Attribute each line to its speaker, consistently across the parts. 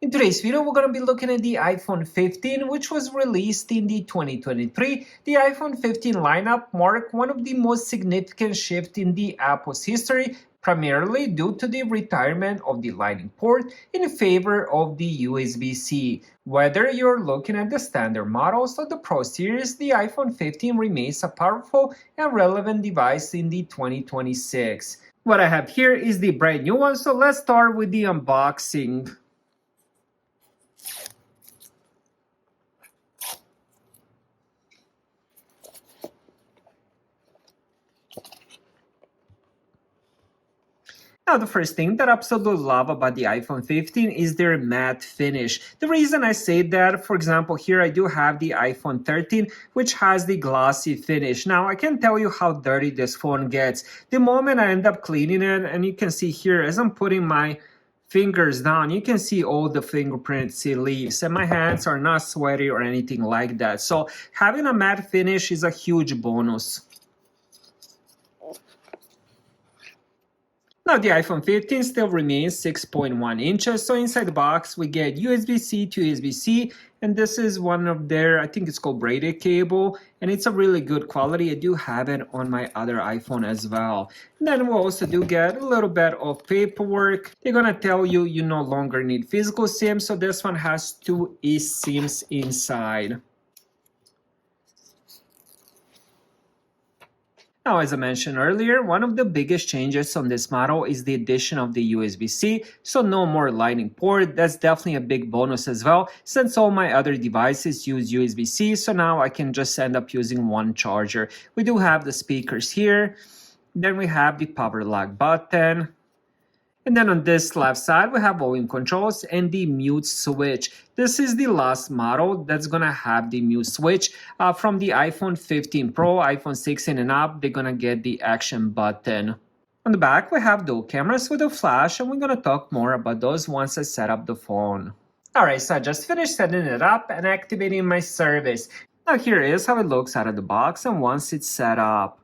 Speaker 1: In today's video, we're going to be looking at the iPhone 15, which was released in the 2023. The iPhone 15 lineup marked one of the most significant shifts in the Apple's history, primarily due to the retirement of the Lightning port in favor of the USB-C. Whether you're looking at the standard models or the Pro series, the iPhone 15 remains a powerful and relevant device in the 2026. What I have here is the brand new one, so let's start with the unboxing. Now, the first thing that I absolutely love about the iPhone 15 is their matte finish. The reason I say that, for example, here I do have the iPhone 13, which has the glossy finish. Now, I can tell you how dirty this phone gets. The moment I end up cleaning it, and you can see here, as I'm putting my fingers down, you can see all the fingerprints it leaves, and my hands are not sweaty or anything like that. So having a matte finish is a huge bonus. Now, the iPhone 15 still remains 6.1 inches, so inside the box we get USB-C to USB-C, and this is one of their, I think it's called braided cable, and it's a really good quality. I do have it on my other iPhone as well. And then we also do get a little bit of paperwork. They're gonna tell you you no longer need physical SIM, so this one has 2 eSIMs inside. Now, as I mentioned earlier, one of the biggest changes on this model is the addition of the USB-C, so no more Lightning port. That's definitely a big bonus as well, since all my other devices use USB-C, so now I can just end up using one charger. We do have the speakers here, then we have the power lock button, and then on this left side, we have volume controls and the mute switch. This is the last model that's gonna have the mute switch. From the iPhone 15 Pro, iPhone 16 and up, they're gonna get the action button. On the back, we have dual cameras with a flash, and we're gonna talk more about those once I set up the phone. Alright, so I just finished setting it up and activating my service. Now here is how it looks out of the box and once it's set up.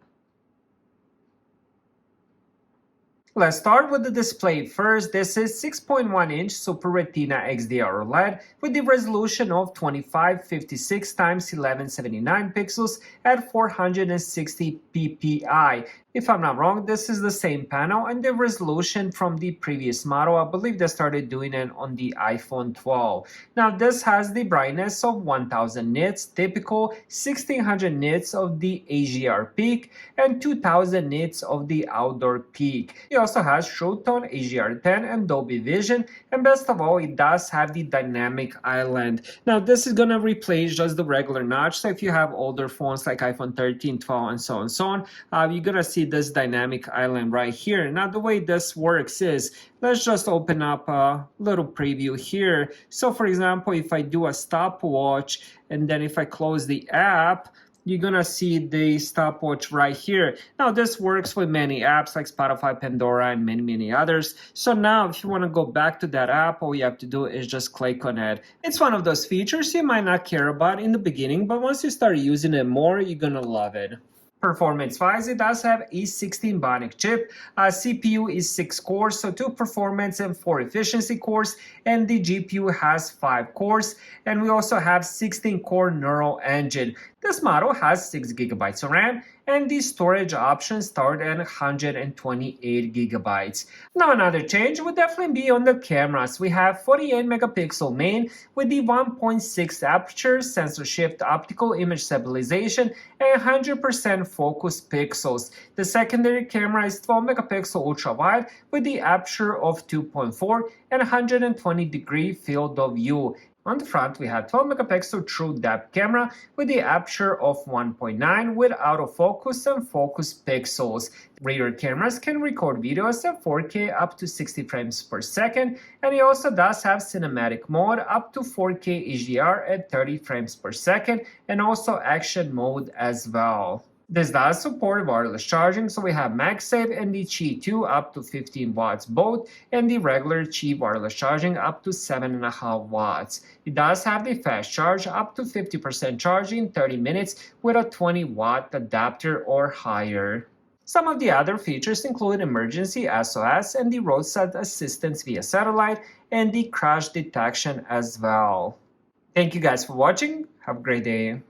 Speaker 1: Let's start with the display first. This is 6.1-inch Super Retina XDR OLED with the resolution of 2556 x 1179 pixels at 460 ppi. If I'm not wrong, this is the same panel and the resolution from the previous model. I believe they started doing it on the iPhone 12. Now, this has the brightness of 1000 nits, typical 1600 nits of the HDR peak, and 2000 nits of the outdoor peak. It also has True Tone, HDR10, and Dolby Vision, and best of all, it does have the dynamic island. Now, this is gonna replace just the regular notch, so if you have older phones like iPhone 13, 12, and so on, you're gonna see this dynamic island right here. Now, the way this works is, let's just open up a little preview here. So for example, if I do a stopwatch and then if I close the app, you're gonna see the stopwatch right here. Now, this works with many apps like Spotify, Pandora, and many others. So now if you want to go back to that app, all you have to do is just click on it. It's one of those features you might not care about in the beginning, but once you start using it more, you're gonna love it. Performance-wise, it does have a 16 Bionic chip. CPU is 6 cores, so 2 performance and 4 efficiency cores, and the GPU has 5 cores, and we also have 16-core neural engine. This model has 6 gigabytes of RAM, and the storage options start at 128 gigabytes. Now, another change would definitely be on the cameras. We have 48 megapixel main with the 1.6 aperture, sensor shift optical image stabilization, and 100% focus pixels. The secondary camera is 12 megapixel ultra wide with the aperture of 2.4 and 120-degree field of view. On the front, we have 12 megapixel true depth camera with the aperture of 1.9 with autofocus and focus pixels. Rear cameras can record videos at 4K up to 60 frames per second, and it also does have cinematic mode up to 4K HDR at 30 frames per second, and also action mode as well. This does support wireless charging, so we have MagSafe and the Qi 2 up to 15 watts both, and the regular Qi wireless charging up to 7.5 watts. It does have the fast charge up to 50% charge in 30 minutes with a 20-watt adapter or higher. Some of the other features include emergency SOS and the roadside assistance via satellite and the crash detection as well. Thank you guys for watching. Have a great day.